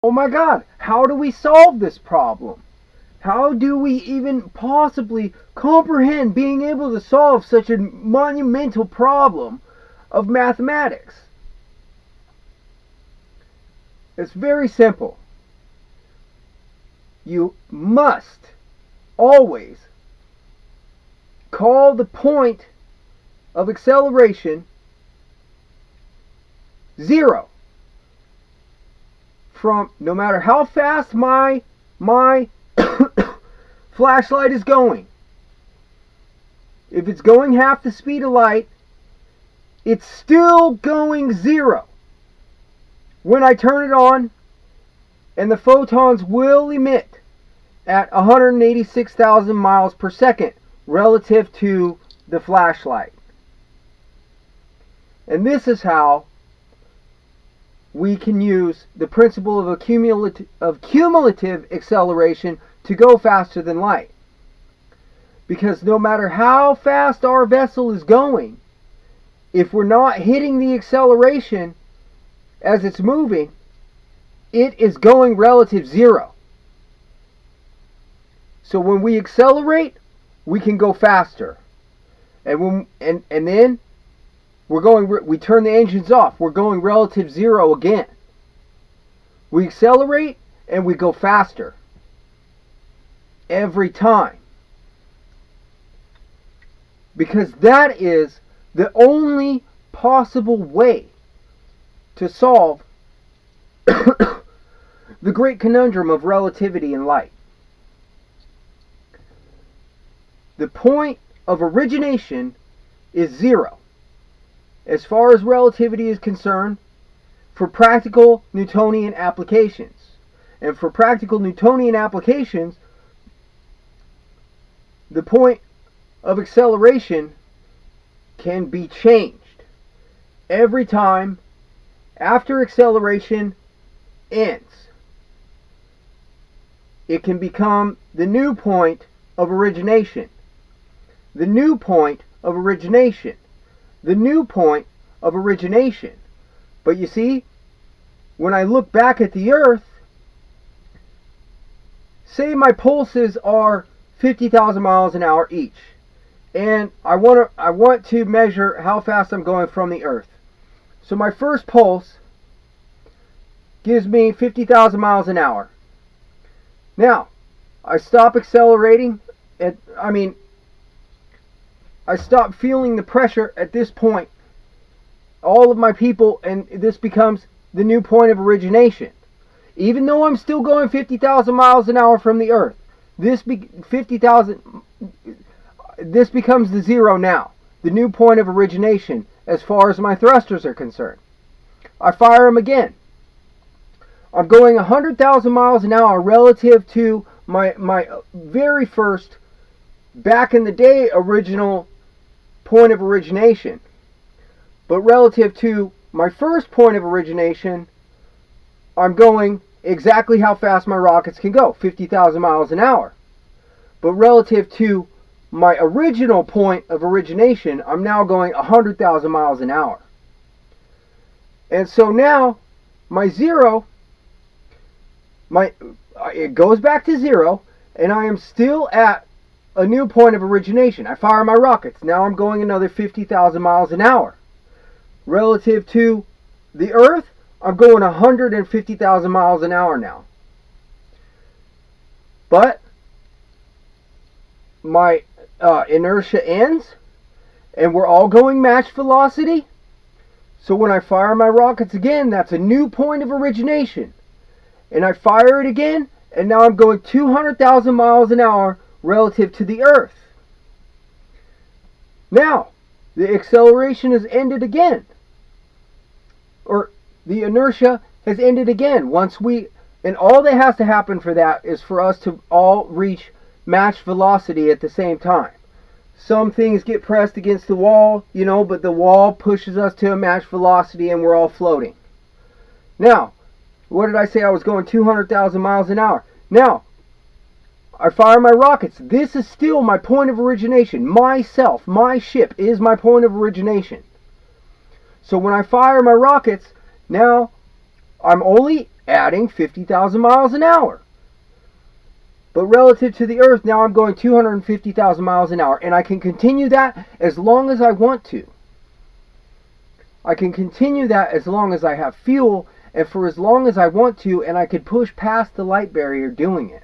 Oh my God, how do we solve this problem? How do we even possibly comprehend being able to solve such a monumental problem of mathematics? It's very simple. You must always call the point of acceleration zero. From no matter how fast my flashlight is going. If it's going half the speed of light, it's still going zero. When I turn it on, and the photons will emit at 186,000 miles per second relative to the flashlight. And this is how we can use the principle of cumulative acceleration to go faster than light. Because no matter how fast our vessel is going, if we're not hitting the acceleration as it's moving, it is going relative zero. So when we accelerate, we can go faster. And then we turn the engines off. We're going relative zero again. We accelerate and we go faster. Every time. Because that is the only possible way to solve the great conundrum of relativity in light. The point of origination is zero. As far as relativity is concerned, for practical Newtonian applications. And for practical Newtonian applications, the point of acceleration can be changed every time after acceleration ends. It can become the new point of origination. The new point of origination. The new point of origination. But you see, when I look back at the Earth, say my pulses are 50,000 miles an hour each, and I want to measure how fast I'm going from the Earth. So my first pulse gives me 50,000 miles an hour. Now, I stop accelerating. I stop feeling the pressure at this point. All of my people, and this becomes the new point of origination. Even though I'm still going 50,000 miles an hour from the Earth, this becomes the zero now. The new point of origination as far as my thrusters are concerned. I fire them again. I'm going 100,000 miles an hour relative to my very first, back in the day, original point of origination. But relative to my first point of origination, I'm going exactly how fast my rockets can go, 50,000 miles an hour. But relative to my original point of origination, I'm now going 100,000 miles an hour. And so now, my zero, it goes back to zero, and I am still at a new point of origination. I fire my rockets. Now I'm going another 50,000 miles an hour. Relative to the Earth, I'm going 150,000 miles an hour now. But my inertia ends, and we're all going match velocity. So when I fire my rockets again, that's a new point of origination. And I fire it again, and now I'm going 200,000 miles an hour relative to the Earth. Now, the acceleration has ended again. Or the inertia has ended again. And all that has to happen for that is for us to all reach match velocity at the same time. Some things get pressed against the wall, but the wall pushes us to a match velocity and we're all floating. Now, what did I say? I was going 200,000 miles an hour. Now, I fire my rockets. This is still my point of origination. Myself, my ship is my point of origination. So when I fire my rockets, now I'm only adding 50,000 miles an hour. But relative to the Earth, now I'm going 250,000 miles an hour, and I can continue that as long as I want to. I can continue that as long as I have fuel, and for as long as I want to, and I could push past the light barrier doing it.